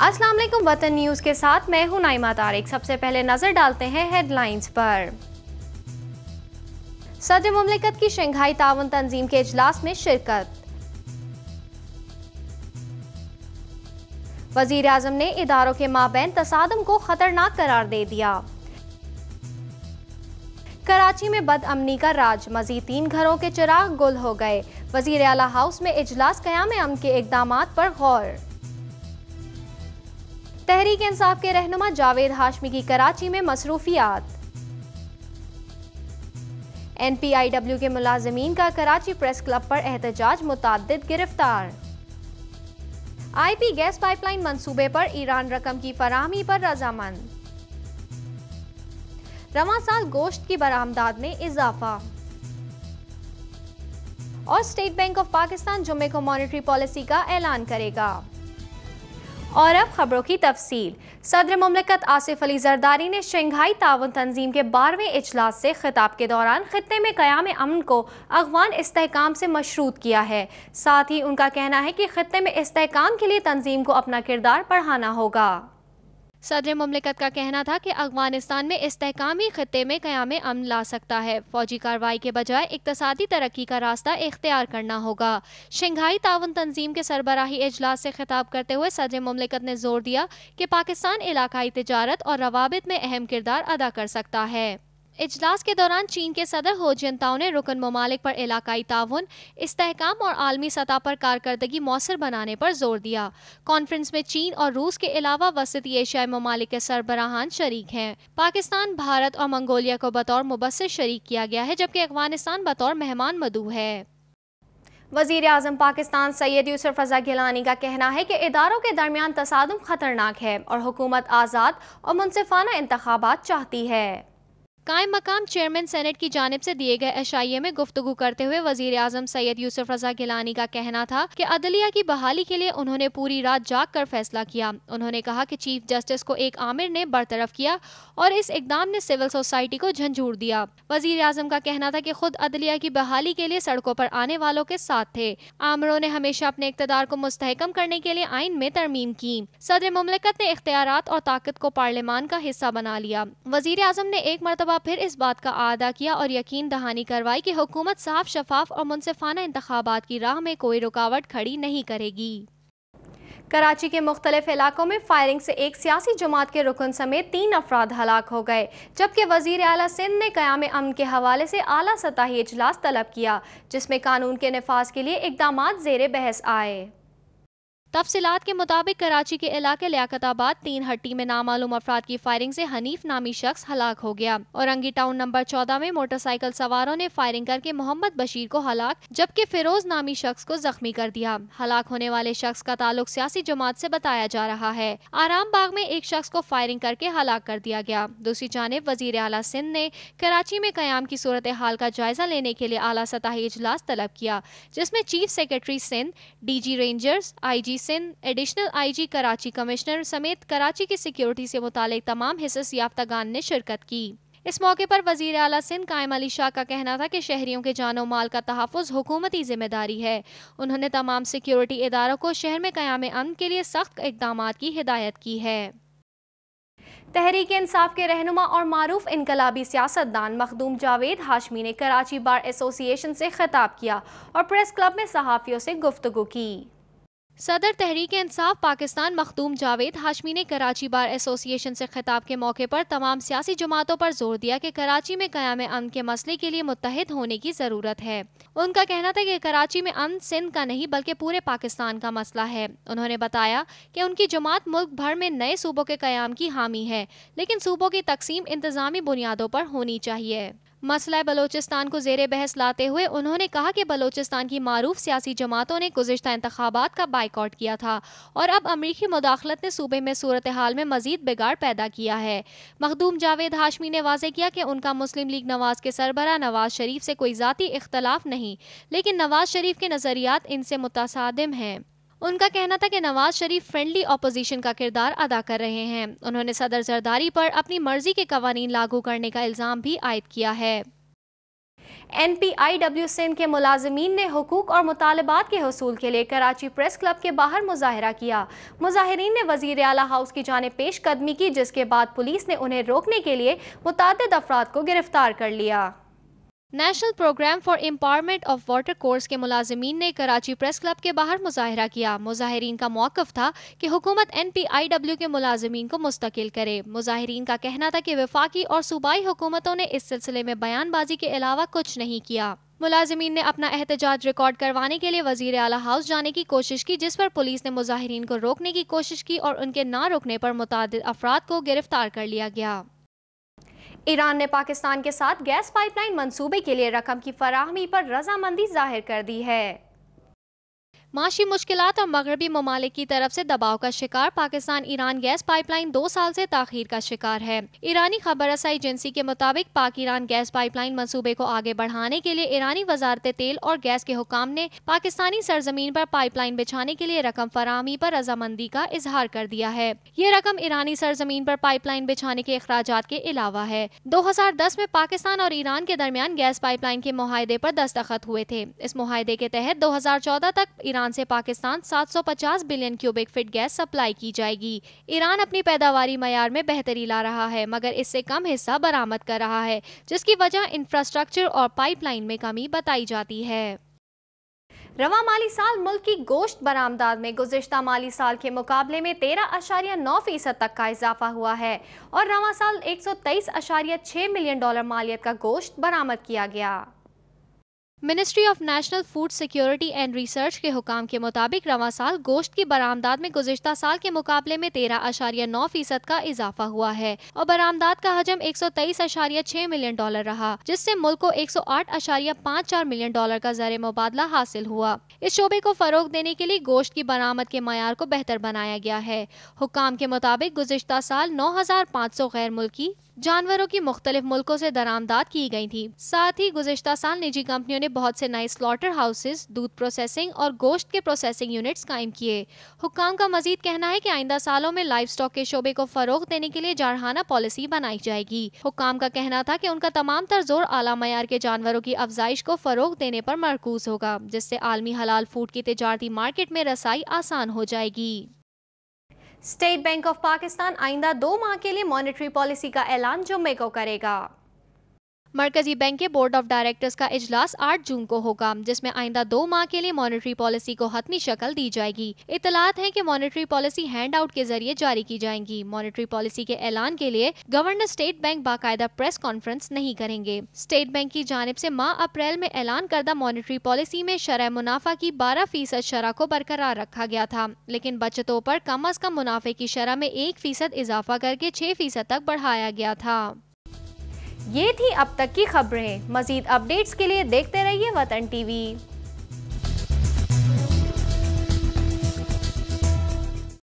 अस्सलाम वालेकुम वतन न्यूज़ के साथ मैं हूं नाइमा तारिक। सबसे पहले नजर डालते हैं हेडलाइंस पर। सदर मुमलिकत की शंघाई ताउन तंजीम के इजलास में शिरकत। वजीर आजम ने इदारों के माबैन तसादुम को खतरनाक करार दे दिया। कराची में बदअमनी का राज, मजीद 3 घरों के चिराग गुल हो गए। वजीर आला हाउस में इजलास क़याम अमन के इक़दामात पर गौर। तहरीक इंसाफ के रहनुमा जावेद हाशमी की कराची में मसरूफियात। NPIW के मुलाजिमीन का कराची प्रेस क्लब पर एहतजाज, मुतअद्दिद गिरफ्तार। IP गैस पाइपलाइन मंसूबे पर ईरान रकम की फराहमी पर रजामंद। रवां साल गोश्त की बरामदात में इजाफा। और स्टेट बैंक ऑफ पाकिस्तान जुम्मे को मॉनेटरी पॉलिसी का ऐलान करेगा। और अब खबरों की तफसील। सदर मुमलिकत आसिफ अली जरदारी ने शंघाई ताउन तंजीम के 12वें इजलास से खिताब के दौरान खित्ते में क़याम अमन को अफ़गान इस्तेहकाम से मशरूत किया है। साथ ही उनका कहना है कि खित्ते में इस्तेहकाम के लिए तंजीम को अपना किरदार बढ़ाना होगा। सदर मुमलिकत का कहना था कि अफगानिस्तान में इस्तेहकाम ही खित्ते में क़याम अमन ला सकता है। फौजी कार्रवाई के बजाय इक़्तिसादी तरक्की का रास्ता इख्तियार करना होगा। शंघाई ताउन तंजीम के सरबराही इजलास से खिताब करते हुए सदर मुमलिकत ने जोर दिया कि पाकिस्तान इलाकाई तिजारत और रवाबित में अहम किरदार अदा कर सकता है। इजलास के दौरान चीन के सदर हो जिनताओ ने रुकन ममालिक पर इलाकाई ताउन, इस्तेहकाम और आलमी सतह पर कारकर्दगी मौसर बनाने पर जोर दिया। कॉन्फ्रेंस में चीन और रूस के अलावा वसती एशियाई ममालिक के सरबराहान शरीक हैं। पाकिस्तान, भारत और मंगोलिया को बतौर मुबस्सिर शरीक किया गया है, जबकि अफगानिस्तान बतौर मेहमान मदऊ है। वज़ीर आज़म पाकिस्तान सैयद यूसुफ रज़ा गिलानी का कहना है कि इदारों के दरमियान तसादुम खतरनाक है और हुकूमत आज़ाद और मुनसिफाना इंतखाबात चाहती है। कायम मकाम चेयरमैन सेनेट की जानिब से दिए गए एशाइये में गुफ्तगू करते हुए वजीर आजम सैयद यूसुफ रज़ा गिलानी का कहना था कि अदलिया की बहाली के लिए उन्होंने पूरी रात जाग कर फैसला किया। उन्होंने कहा कि चीफ जस्टिस को एक आमिर ने बरतरफ किया और इस इकदाम ने सिविल सोसाइटी को झंझूर दिया। वजीर आजम का कहना था कि खुद अदलिया की बहाली के लिए सड़कों पर आने वालों के साथ थे। आमिरों ने हमेशा अपने इक़्तिदार को मुस्तहकम करने के लिए आइन में तरमीम की। सदर मुमलिकत ने इख्तियारात और ताकत को पार्लियामान का हिस्सा बना लिया। वजीर आजम ने एक मरतबा फिर इस बात का आदा किया और यकीन दहानी करवाई कि हुकूमत साफ, शफाफ और मुनसिफाना इंतखाबात की राह में कोई रुकावट खड़ी नहीं करेगी। कराची के मुख्तलिफ इलाकों में फायरिंग से एक सियासी जमात के रुकन समेत 3 अफराद हलाक हो गए, जबकि वजीर आला सिंध ने क़याम अमन के हवाले से आला सतही इजलास तलब किया, जिसमें कानून के नफाज के लिए इक़दामात ज़ेरे बहस आए। तफसीलात के मुताबिक कराची के इलाके लियाकताबाद 3 हट्टी में नामालूम अफराद की फायरिंग से हनीफ नामी शख्स हलाक हो गया। औरंगी टाउन नंबर 14 में मोटरसाइकिल सवारों ने फायरिंग करके मोहम्मद बशीर को हलाक, जबकि फिरोज नामी शख्स को जख्मी कर दिया। हलाक होने वाले शख्स का ताल्लुक सियासी जमात से बताया जा रहा है। आराम बाग में एक शख्स को फायरिंग करके हलाक कर दिया गया। दूसरी जानिब वजीर आला सिंध ने कराची में कयाम की सूरत हाल का जायजा लेने के लिए आला सतही इजलास तलब किया, जिसमें chief secretary Sindh, DG Rangers, IG Sindh, additional IG Karachi commissioner समेत कराची की सिक्योरिटी से मुतालिक तमाम हिस्स याफ्तागान ने शिरकत की। इस मौके पर वजीर आला सिंध कायम अली शाह का कहना था कि शहरियों के जानो माल का तहफ़्फ़ुज़ हुकूमती जिम्मेदारी है। उन्होंने तमाम सिक्योरिटी इदारों को शहर में क़याम अमन के लिए सख्त इक़दामात की हिदायत की है। तहरीक इंसाफ के रहनुमा और मारूफ इनकलाबी सियासतदान मखदूम जावेद हाशमी ने कराची बार एसोसिएशन से खिताब किया और प्रेस क्लब में सहाफ़ियों से गुफ्तगू की। सदर तहरीक इंसाफ पाकिस्तान मखदूम जावेद हाशमी ने कराची बार एसोसिएशन से खिताब के मौके पर तमाम सियासी जमातों पर जोर दिया कि कराची में क़याम अमन के मसले के लिए मुत्तहिद होने की ज़रूरत है। उनका कहना था कि कराची में अमन सिंध का नहीं बल्कि पूरे पाकिस्तान का मसला है। उन्होंने बताया कि उनकी जमात मुल्क भर में नए सूबों के क़याम की हामी है, लेकिन सूबों की तकसीम इंतज़ामी बुनियादों पर होनी चाहिए। मसला बलोचिस्तान को ज़ेरे बहस लाते हुए उन्होंने कहा कि बलोचिस्तान की मारूफ सियासी जमातों ने गुज़िश्ता इंतखाबात का बाइकॉट किया था और अब अमरीकी मुदाखलत ने सूबे में सूरत हाल में मजीद बिगाड़ पैदा किया है। मखदूम जावेद हाशमी ने वाज़े किया कि उनका मुस्लिम लीग नवाज के सरबराह नवाज शरीफ से कोई ज़ाती इख्तलाफ नहीं, लेकिन नवाज शरीफ के नज़रियात इनसे मुतसादिम हैं। उनका कहना था कि नवाज शरीफ फ्रेंडली अपोजिशन का किरदार अदा कर रहे हैं। उन्होंने सदर जरदारी पर अपनी मर्जी के कवानीन लागू करने का इल्ज़ाम भी आयद किया है। NPIW سندھ کے ملازمین نے حقوق اور مطالبات کے حصول کے لیے کراچی پریس کلب کے باہر مظاہرہ کیا۔ مظاہرین نے وزیر اعلیٰ ہاؤس کی جانب پیش قدمی کی، جس کے بعد پولیس نے انہیں روکنے کے لیے متعدد افراد کو گرفتار کر لیا۔ National Programme for Empowerment of Watercourse کے ملازمین نے کراچی پریس کلب کے باہر مظاہرہ کیا۔ مظاہرین کا موقف تھا کہ حکومت NPIW کے ملازمین کو مستقل کرے۔ مظاہرین کا کہنا تھا کہ وفاقی اور صوبائی حکومتوں نے اس سلسلے میں بیان بازی کے علاوہ کچھ نہیں کیا۔ ملازمین نے اپنا احتجاج ریکارڈ کروانے کے لیے وزیر اعلیٰ ہاؤس جانے کی کوشش کی، جس پر پولیس نے مظاہرین کو روکنے کی کوشش کی اور ان کے نہ روکنے پر متعدد افراد کو گرفتار کر لیا گیا۔ ایران نے پاکستان کے ساتھ گیس پائپ لائن منصوبے کے لیے رقم کی فراہمی پر رضامندی ظاہر کر دی ہے۔ معاشی مشکلات اور مغربی ممالک کی طرف سے دباؤ کا شکار Pakistan Iran gas pipeline 2 سال سے تاخیر کا شکار ہے۔ ایرانی خبر رسائی ایجنسی کے مطابق پاک ایران گیس پائپ لائن منصوبے کو آگے بڑھانے کے لیے ایرانی وزارت تیل اور گیس کے حکام نے پاکستانی سرزمین پر پائپ لائن بچھانے کے لیے رقم فراہمی پر رضامندی کا اظہار کر دیا ہے۔ یہ رقم ایرانی سرزمین پر پائپ لائن بچھانے کے اخراجات کے علاوہ ہے۔ 2010 میں پاکستان اور ایران کے درمیان گیس پائپ لائن کے معاہدے پر دستخط ہوئے تھے۔ اس معاہدے کے تحت 2014 تک ایران سے Pakistan 750 billion cubic feet gas supply کی جائے گی۔ ایران اپنی پیداواری معیار میں بہتری لا رہا ہے، مگر اس سے کم حصہ برآمد کر رہا ہے، جس کی وجہ انفراسٹرکچر اور پائپ لائن میں کمی بتائی جاتی ہے۔ رواں مالی سال ملک کی گوشت برآمدات میں گزشتہ مالی سال کے مقابلے میں 13.9% تک کا اضافہ ہوا ہے اور رواں سال $123.6 ملین مالیت کا گوشت برآمد کیا گیا۔ Ministry of national food security and research کے حکام کے مطابق رواں سال گوشت کی برآمدات میں گزشتہ سال کے مقابلے میں 13.9% کا اضافہ ہوا ہے اور برآمدات کا حجم $123.6 ملین رہا، جس سے ملک کو $108.54 ملین کا زر مبادلہ حاصل ہوا۔ اس شعبے کو فروغ دینے کے لیے گوشت کی برآمد کے معیار کو بہتر بنایا گیا ہے۔ حکام کے مطابق گزشتہ سال 9,500 غیر ملکی جانوروں کی مختلف ملکوں سے درآمدات کی گئی تھی۔ ساتھ ہی گزشتہ سال نجی کمپنیوں نے بہت سے نئے سلاٹر ہاؤسز، دودھ پروسیسنگ اور گوشت کے پروسیسنگ یونٹس قائم کیے۔ حکام کا مزید کہنا ہے کہ آئندہ سالوں میں لائف سٹاک کے شعبے کو فروغ دینے کے لیے جارحانہ پالیسی بنائی جائے گی۔ حکام کا کہنا تھا کہ ان کا تمام تر زور اعلیٰ معیار کے جانوروں کی افزائش کو فروغ دینے پر مرکوز ہوگا، جس سے عالمی حلال فوڈ کی تجارتی مارکیٹ میں رسائی آسان ہو جائے گی۔ اسٹیٹ بینک آف پاکستان آئندہ 2 ماہ کے لیے مانیٹری پالیسی کا اعلان جمعے کو کرے گا۔ مرکزی بینک کے بورڈ آف ڈائریکٹرز کا اجلاس 8 جون کو ہوگا، جس میں آئندہ 2 ماہ کے لیے مانیٹری پالیسی کو حتمی شکل دی جائے گی۔ اطلاعات ہیں کہ مانیٹری پالیسی ہینڈ آؤٹ کے ذریعے جاری کی جائیں گی۔ مانیٹری پالیسی کے اعلان کے لیے گورنر اسٹیٹ بینک باقاعدہ پریس کانفرنس نہیں کریں گے۔ اسٹیٹ بینک کی جانب سے ماہ اپریل میں اعلان کردہ مانیٹری پالیسی میں شرح منافع کی 12% شرح کو برقرار رکھا گیا تھا، لیکن بچتوں پر کم از کم منافع کی شرح میں 1% اضافہ کر کے 6% تک بڑھایا گیا تھا۔ یہ تھی اب تک کی خبریں۔ مزید اپڈیٹس کے لیے دیکھتے رہیے وطن ٹی وی۔